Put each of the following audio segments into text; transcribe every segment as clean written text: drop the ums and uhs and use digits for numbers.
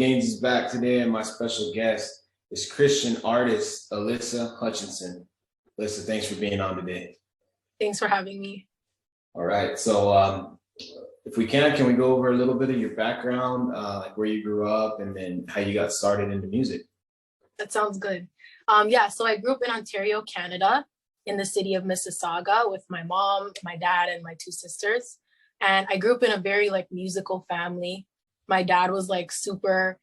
Gaines is back today, and my special guest is Christian artist Alyssa Hutchinson. Alyssa, thanks for being on today. Thanks for having me. All right, so if we can we go over a little bit of your background, like where you grew up and then how you got started into music? That sounds good. So I grew up in Ontario, Canada, in the city of Mississauga with my mom, my dad, and my two sisters. And I grew up in a very musical family. My dad was super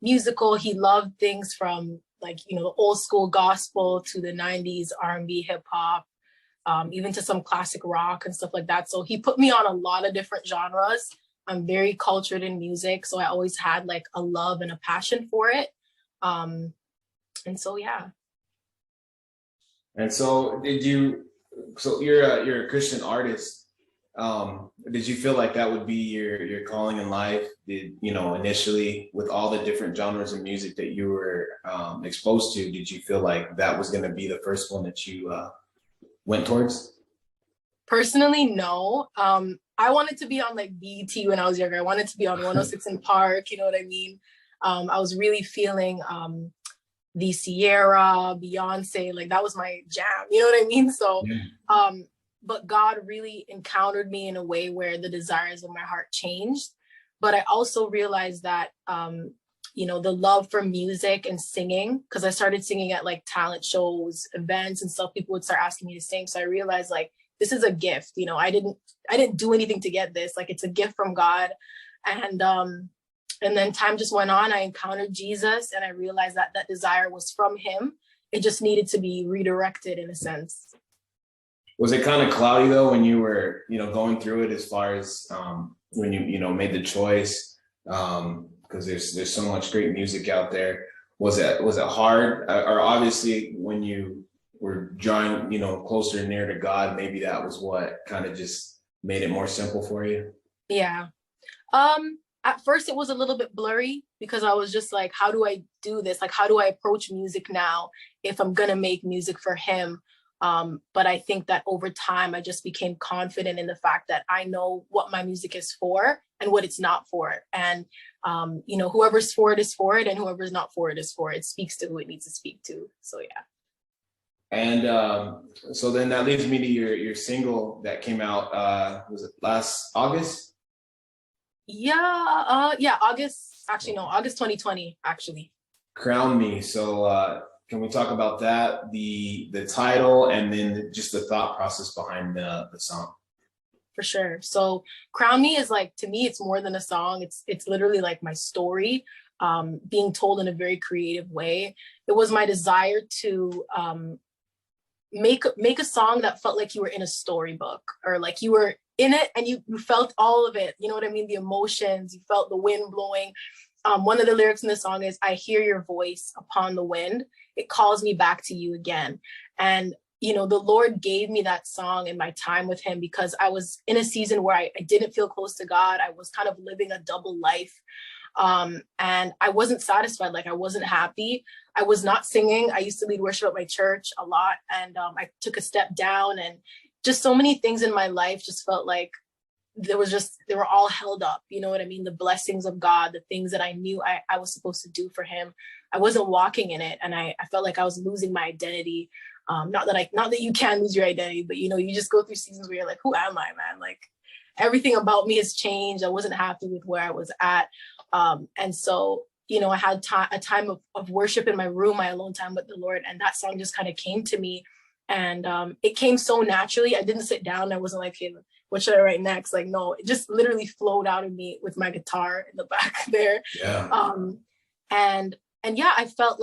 musical. He loved things from the old school gospel to the 90s R&B, hip hop, even to some classic rock and stuff like that. So he put me on a lot of different genres. I'm very cultured in music, so I always had a love and a passion for it. And so, yeah. And so you're a Christian artist. Did you feel like that would be your calling in life? Initially with all the different genres of music that you were exposed to, did you feel like that was going to be the first one that you went towards? Personally, no. I wanted to be on BET when I was younger. I wanted to be on 106 in Park, you know what I mean? I was really feeling the Sierra, Beyonce, that was my jam, you know what I mean? So, but God really encountered me in a way where the desires of my heart changed. But I also realized that, the love for music and singing, because I started singing at talent shows, events and stuff, people would start asking me to sing. So I realized this is a gift, I didn't do anything to get this, it's a gift from God. And then time just went on. I encountered Jesus and I realized that that desire was from him. It just needed to be redirected in a sense. Was it kind of cloudy though when you were, going through it as far as when you made the choice? Because there's so much great music out there. Was it hard? Or obviously when you were drawing, closer and near to God, maybe that was what kind of just made it more simple for you? Yeah. At first it was a little bit blurry because I was just how do I do this? How do I approach music now if I'm going to make music for him? But I think that over time, I just became confident in the fact that I know what my music is for and what it's not for. And, whoever's for it is for it, and whoever's not for it is for it. It speaks to who it needs to speak to. So, yeah. And so then that leads me to your single that came out, was it last August? August 2020, actually. Crown Me. So can we talk about that, the title, and then just the thought process behind the song? For sure. So Crown Me is to me, it's more than a song. It's literally my story being told in a very creative way. It was my desire to make a song that felt like you were in a storybook, or you were in it and you felt all of it. You know what I mean? The emotions, you felt the wind blowing. One of the lyrics in the song is, I hear your voice upon the wind. It calls me back to you again. And, the Lord gave me that song in my time with him because I was in a season where I didn't feel close to God. I was kind of living a double life. And I wasn't satisfied. I wasn't happy. I was not singing. I used to lead worship at my church a lot. And I took a step down, and just so many things in my life just felt like they were all held up. You know what I mean? The blessings of God, the things that I knew I was supposed to do for him. I wasn't walking in it. And I felt like I was losing my identity. Not that you can lose your identity, but you just go through seasons where you're who am I, man? Everything about me has changed. I wasn't happy with where I was at. And so, I had a time of worship in my room, my alone time with the Lord. And that song just kind of came to me. And it came so naturally. I didn't sit down. I wasn't hey, what should I write next? No, it just literally flowed out of me with my guitar in the back there. Yeah. And yeah, I felt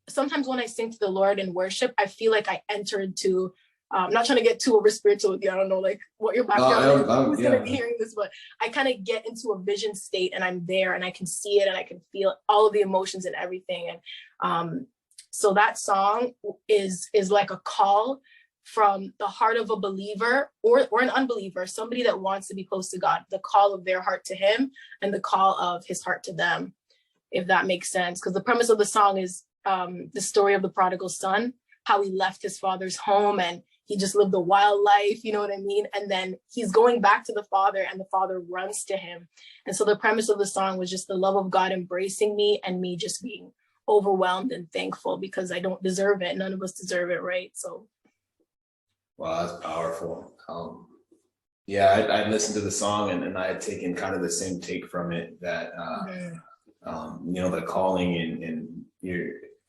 sometimes when I sing to the Lord in worship, I feel I enter into, I'm not trying to get too over spiritual with you. I don't know what your background is, who's going to be hearing this, but I kind of get into a vision state and I'm there and I can see it and I can feel all of the emotions and everything. And so that song is like a call from the heart of a believer or an unbeliever, somebody that wants to be close to God, the call of their heart to him and the call of his heart to them, if that makes sense. Because the premise of the song is the story of the prodigal son, how he left his father's home and he just lived a wild life, you know what I mean? And then he's going back to the Father, and the Father runs to him. And so the premise of the song was just the love of God embracing me, and me just being overwhelmed and thankful, because I don't deserve it. None of us deserve it, right? So. Wow, that's powerful. Yeah, I listened to the song, and I had taken kind of the same take from it, that you know, the calling, and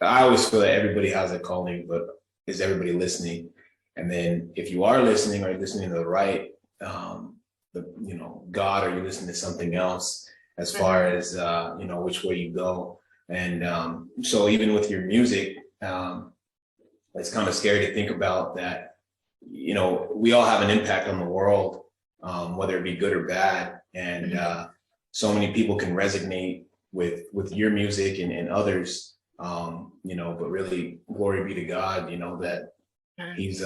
I always feel that everybody has a calling, but is everybody listening? And then if you are listening, are you listening to the right, you know, God, or are you listening to something else as far as, you know, which way you go? And so even with your music, it's kind of scary to think about that, you know, we all have an impact on the world, whether it be good or bad. And so many people can resonate with your music and others, you know, but really glory be to God, you know, that he's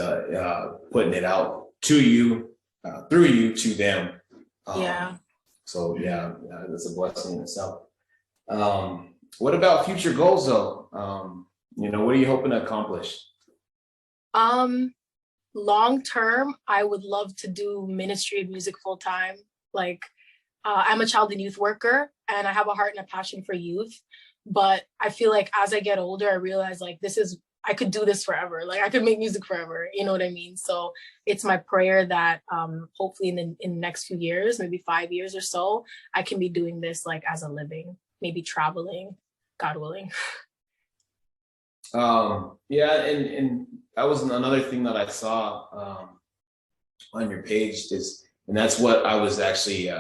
putting it out to you, through you to them. So yeah, that's a blessing in itself. What about future goals though? You know, what are you hoping to accomplish? Long term, I would love to do ministry and music full time. Like, I'm a child and youth worker, and I have a heart and a passion for youth. But I feel like as I get older, I realize like I could do this forever. Like I could make music forever. You know what I mean? So it's my prayer that hopefully in the next few years, maybe 5 years or so, I can be doing this like as a living, maybe traveling, God willing. Yeah, and that was another thing that I saw on your page and that's what I was actually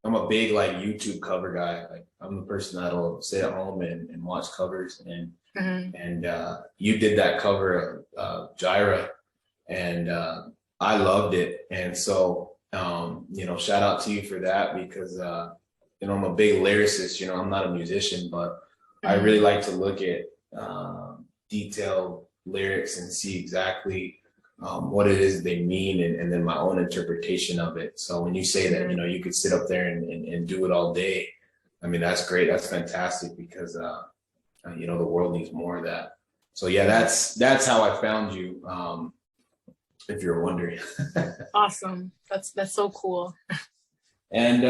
I'm a big like YouTube cover guy. Like I'm the person that'll sit at home and watch covers, and you did that cover of Gyra, and I loved it. And so you know, shout out to you for that, because you know, I'm a big lyricist. You know, I'm not a musician, but I really like to look at detailed lyrics and see exactly what it is they mean, and then my own interpretation of it. So when you say that, you know, you could sit up there and do it all day, I mean, that's great. That's fantastic, because you know, the world needs more of that. So yeah, that's how I found you, if you're wondering. Awesome. That's so cool. And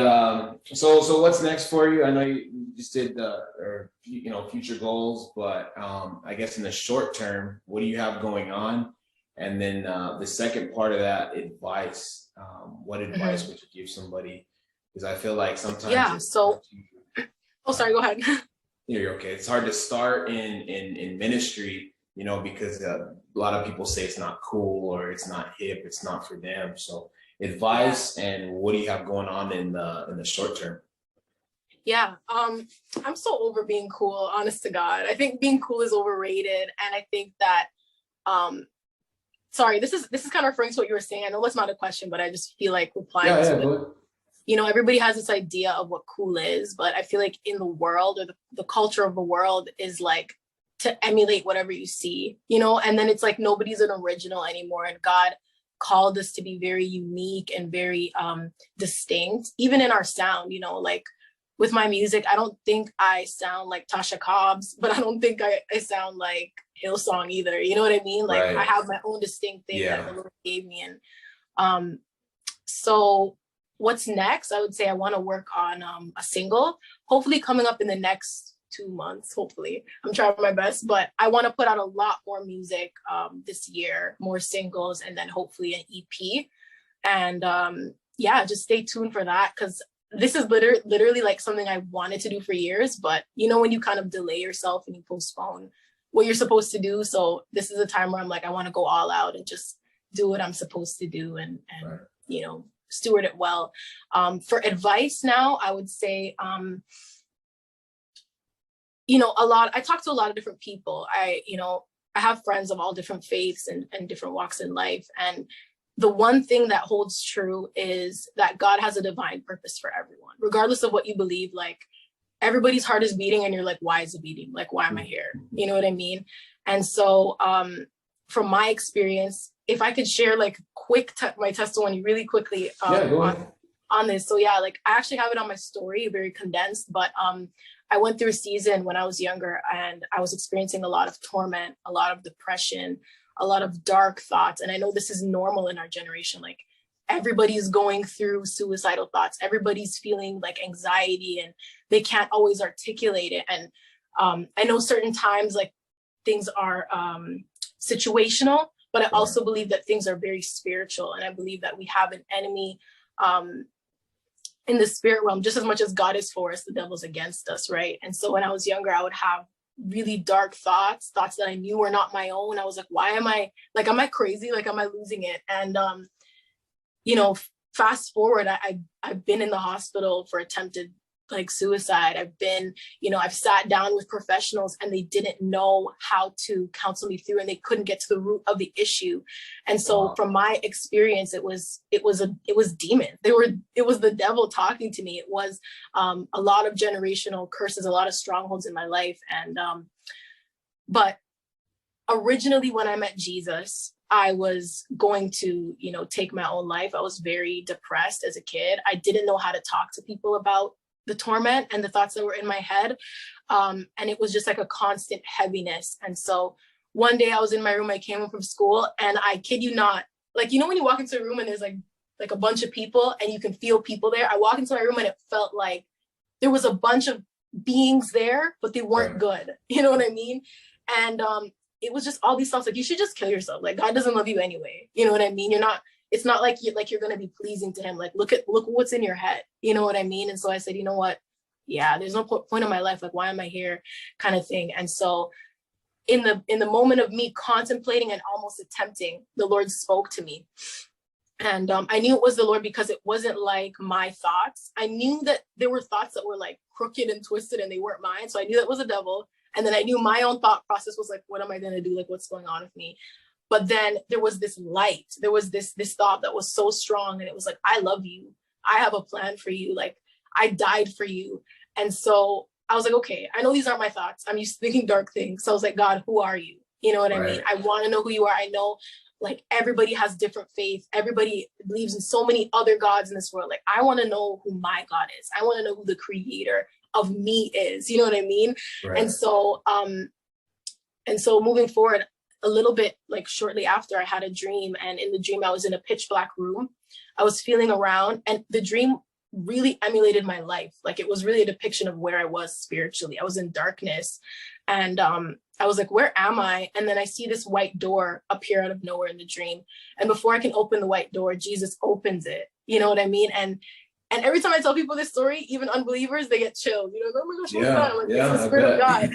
so what's next for you? I know you just did you know, future goals, but I guess in the short term, what do you have going on? And then the second part of that, advice. What advice would you give somebody? Because I feel like sometimes sorry, go ahead. You're okay. It's hard to start in ministry, you know, because a lot of people say it's not cool, or it's not hip, it's not for them. So advice, and what do you have going on in the short term? Yeah, I'm so over being cool, honest to God. I think being cool is overrated, and I think that sorry, this is kind of referring to what you were saying. I know it's not a question, but I just feel like replying to it. You know, everybody has this idea of what cool is, but I feel like in the world, or the culture of the world is like to emulate whatever you see, you know, and then it's like nobody's an original anymore. And God called us to be very unique and very distinct, even in our sound, you know, like with my music, I don't think I sound like Tasha Cobbs, but I don't think I sound like Hillsong either. You know what I mean? Like I have my own distinct thing that the Lord gave me. And so what's next? I would say I want to work on a single, hopefully coming up in the next 2 months. Hopefully, I'm trying my best, but I want to put out a lot more music this year, more singles, and then hopefully an EP. And yeah, just stay tuned for that, because this is literally like something I wanted to do for years, but you know, when you kind of delay yourself and you postpone what you're supposed to do. So this is a time where I'm like, I want to go all out and just do what I'm supposed to do, and you know, steward it well. For advice now, I would say, you know, I talk to a lot of different people. I have friends of all different faiths and different walks in life. And the one thing that holds true is that God has a divine purpose for everyone, regardless of what you believe. Like everybody's heart is beating and you're like, why is it beating? Like, why am I here? You know what I mean? And so from my experience, if I could share like my testimony really quickly on this. So yeah, like I actually have it on my story, very condensed, but I went through a season when I was younger and I was experiencing a lot of torment, a lot of depression, a lot of dark thoughts. And I know this is normal in our generation. Like everybody's going through suicidal thoughts. Everybody's feeling like anxiety and they can't always articulate it. And I know certain times like things are situational, but I also believe that things are very spiritual. And I believe that we have an enemy in the spirit realm, just as much as God is for us, the devil's against us, right? And so when I was younger, I would have really dark thoughts that I knew were not my own. I was like, why am I crazy? Like, am I losing it? And, you know, fast forward, I've been in the hospital for attempted like suicide. I've been, you know, I've sat down with professionals and they didn't know how to counsel me through and they couldn't get to the root of the issue. And so from my experience, it was demons. It was the devil talking to me. It was a lot of generational curses, a lot of strongholds in my life. And but originally when I met Jesus, I was going to, you know, take my own life. I was very depressed as a kid. I didn't know how to talk to people about the torment and the thoughts that were in my head. And it was just like a constant heaviness. And so one day I was in my room, I came home from school and I kid you not, like, you know, when you walk into a room and there's like a bunch of people and you can feel people there, I walked into my room and it felt like there was a bunch of beings there, but they weren't good. You know what I mean? And it was just all these thoughts like, you should just kill yourself. Like, God doesn't love you anyway. You know what I mean? It's not like you're going to be pleasing to him. Like, look what's in your head. You know what I mean? And so I said, you know what? Yeah, there's no point in my life. Like, why am I here? Kind of thing. And so in the moment of me contemplating and almost attempting, the Lord spoke to me. And I knew it was the Lord because it wasn't like my thoughts. I knew that there were thoughts that were like crooked and twisted and they weren't mine. So I knew that was a devil. And then I knew my own thought process was like, what am I going to do? Like, what's going on with me? But then there was this light. There was this thought that was so strong. And it was like, I love you. I have a plan for you. Like, I died for you. And so I was like, okay, I know these aren't my thoughts. I'm used to thinking dark things. So I was like, God, who are you? You know what I mean? I want to know who you are. I know like everybody has different faith. Everybody believes in so many other gods in this world. Like, I want to know who my God is. I want to know who the creator of me is. You know what I mean? And so moving forward, a little bit like shortly after, I had a dream, and in the dream I was in a pitch black room. I was feeling around, and the dream really emulated my life. Like, it was really a depiction of where I was spiritually. I was in darkness, and I was like, where am I? And then I see this white door appear out of nowhere in the dream, and before I can open the white door, Jesus opens it. You know what I mean? And every time I tell people this story, even unbelievers, they get chilled. You know, oh my gosh, what's that? Like, it's the Spirit of God.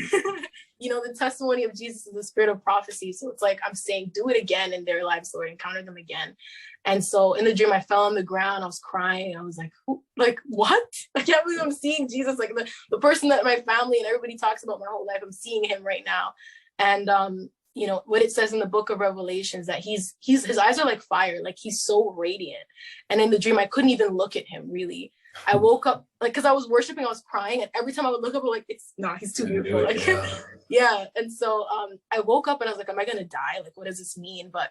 You know, the testimony of Jesus is the spirit of prophecy. So it's like, I'm saying, do it again in their lives, Lord, encounter them again. And so in the dream, I fell on the ground. I was crying. I was like, who? Like, what? I can't believe I'm seeing Jesus. Like the person that my family and everybody talks about my whole life, I'm seeing him right now. And, you know, what it says in the book of Revelations, that his eyes are like fire. Like, he's so radiant. And in the dream, I couldn't even look at him really. I woke up, like, because I was worshiping, I was crying, and every time I would look up, I'm like, he's too beautiful. Like, yeah. And so I woke up and I was like, am I gonna die? Like, what does this mean? But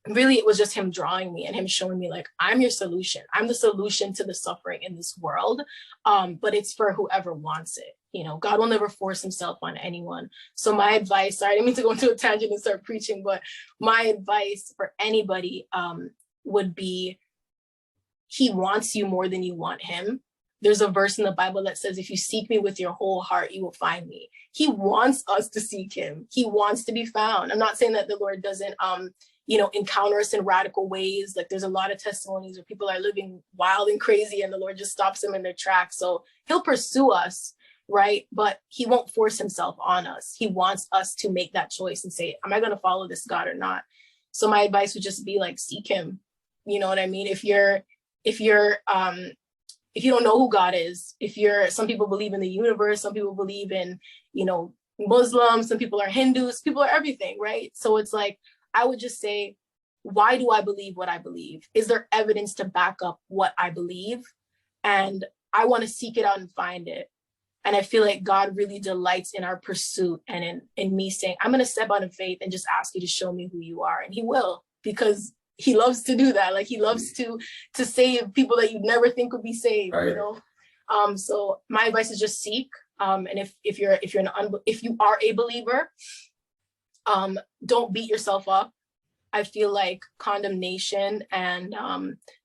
really, it was just him drawing me and him showing me, like, I'm your solution. I'm the solution to the suffering in this world. But it's for whoever wants it. You know, God will never force himself on anyone. So my advice, sorry, I didn't mean to go into a tangent and start preaching, but my advice for anybody would be, he wants you more than you want him. There's a verse in the Bible that says, if you seek me with your whole heart, you will find me. He wants us to seek him. He wants to be found. I'm not saying that the Lord doesn't, you know, encounter us in radical ways. Like, there's a lot of testimonies where people are living wild and crazy and the Lord just stops them in their tracks. So he'll pursue us, right? But he won't force himself on us. He wants us to make that choice and say, am I going to follow this God or not? So my advice would just be like, seek him. You know what I mean? If you don't know who God is, some people believe in the universe, some people believe in, you know, Muslims, some people are Hindus, people are everything, right? So it's like, I would just say, why do I believe what I believe? Is there evidence to back up what I believe? And I want to seek it out and find it. And I feel like God really delights in our pursuit and in me saying, I'm going to step out in faith and just ask you to show me who you are. And he will, because he loves to do that. Like, he loves to save people that you'd never think would be saved, you know? So my advice is just seek. And if you are a believer, Don't beat yourself up. I feel like condemnation and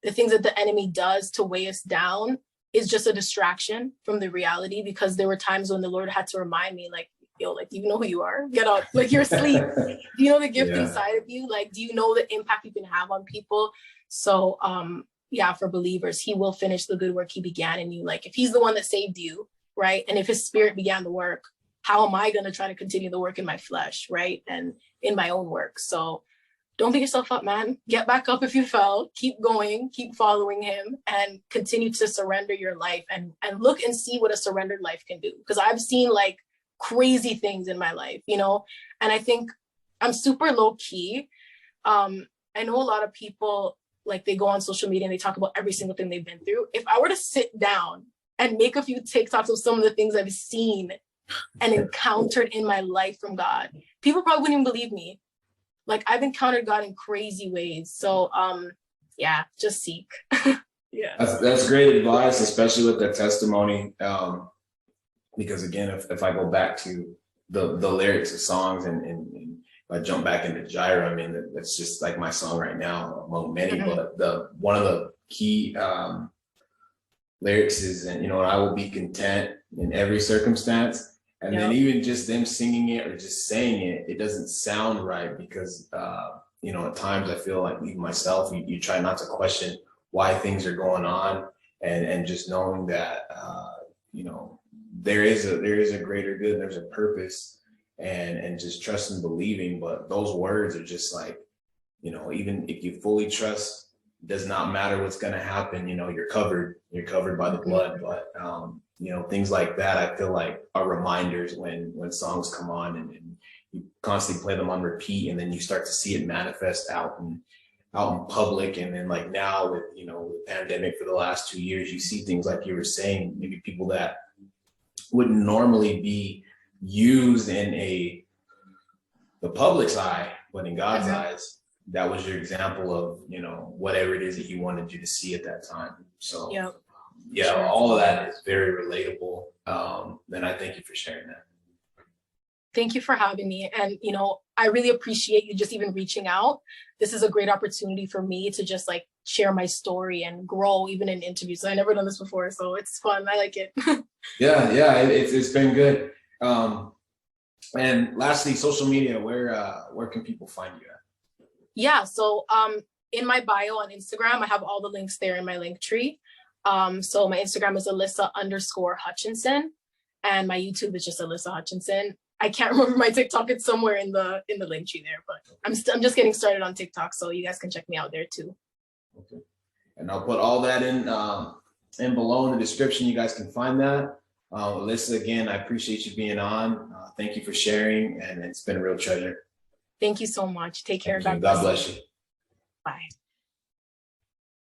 the things that the enemy does to weigh us down is just a distraction from the reality, because there were times when the Lord had to remind me, like, yo, like, do you know who you are? Get up, like, you're asleep. Do you know the gift inside of you? Like, do you know the impact you can have on people? So yeah, for believers, he will finish the good work he began in you. Like, if he's the one that saved you, right? And if his spirit began the work, how am I going to try to continue the work in my flesh, right? And in my own work. So don't beat yourself up, man. Get back up if you fell. Keep going, keep following him, and continue to surrender your life and look and see what a surrendered life can do. Because I've seen like crazy things in my life, you know, and I think I'm super low key. I know a lot of people, like, they go on social media and they talk about every single thing they've been through. If I were to sit down and make a few TikToks of some of the things I've seen and encountered in my life from God, people probably wouldn't even believe me. Like, I've encountered God in crazy ways. So yeah, just seek. Yeah. That's great advice, especially with the testimony. Because again, if I go back to the lyrics of songs and if I jump back into Gyra, I mean, that's just like my song right now among many, but one of the key lyrics is, and you know, I will be content in every circumstance. And then even just them singing it or just saying it, it doesn't sound right, because you know, at times I feel like, even myself, you try not to question why things are going on, and just knowing that you know, there is a greater good, there's a purpose, and just trust and believing. But those words are just like, you know, even if you fully trust, does not matter what's going to happen, you know, you're covered by the blood. But you know, things like that, I feel like, are reminders when songs come on and you constantly play them on repeat, and then you start to see it manifest out in public. And then, like, now with, you know, the pandemic for the last 2 years, you see things like you were saying, maybe people that wouldn't normally be used in the public's eye, but in God's eyes, that was your example of, you know, whatever it is that he wanted you to see at that time. So yeah, all of that is very relatable. And I thank you for sharing that. Thank you for having me. And, you know, I really appreciate you just even reaching out. This is a great opportunity for me to just like share my story and grow even in interviews. So I never done this before, so it's fun. I like it. Yeah, it's been good. And lastly, social media, where can people find you at? Yeah, so in my bio on Instagram, I have all the links there in my link tree. So my Instagram is Alyssa_Hutchinson, and my YouTube is just Alyssa Hutchinson. I can't remember my TikTok. It's somewhere in the link tree there, but I'm just getting started on TikTok, so you guys can check me out there too. Okay, and I'll put all that in below in the description. You guys can find that. Alyssa, again, I appreciate you being on. Thank you for sharing, and it's been a real treasure. Thank you so much. Take care. God bless you. Bye.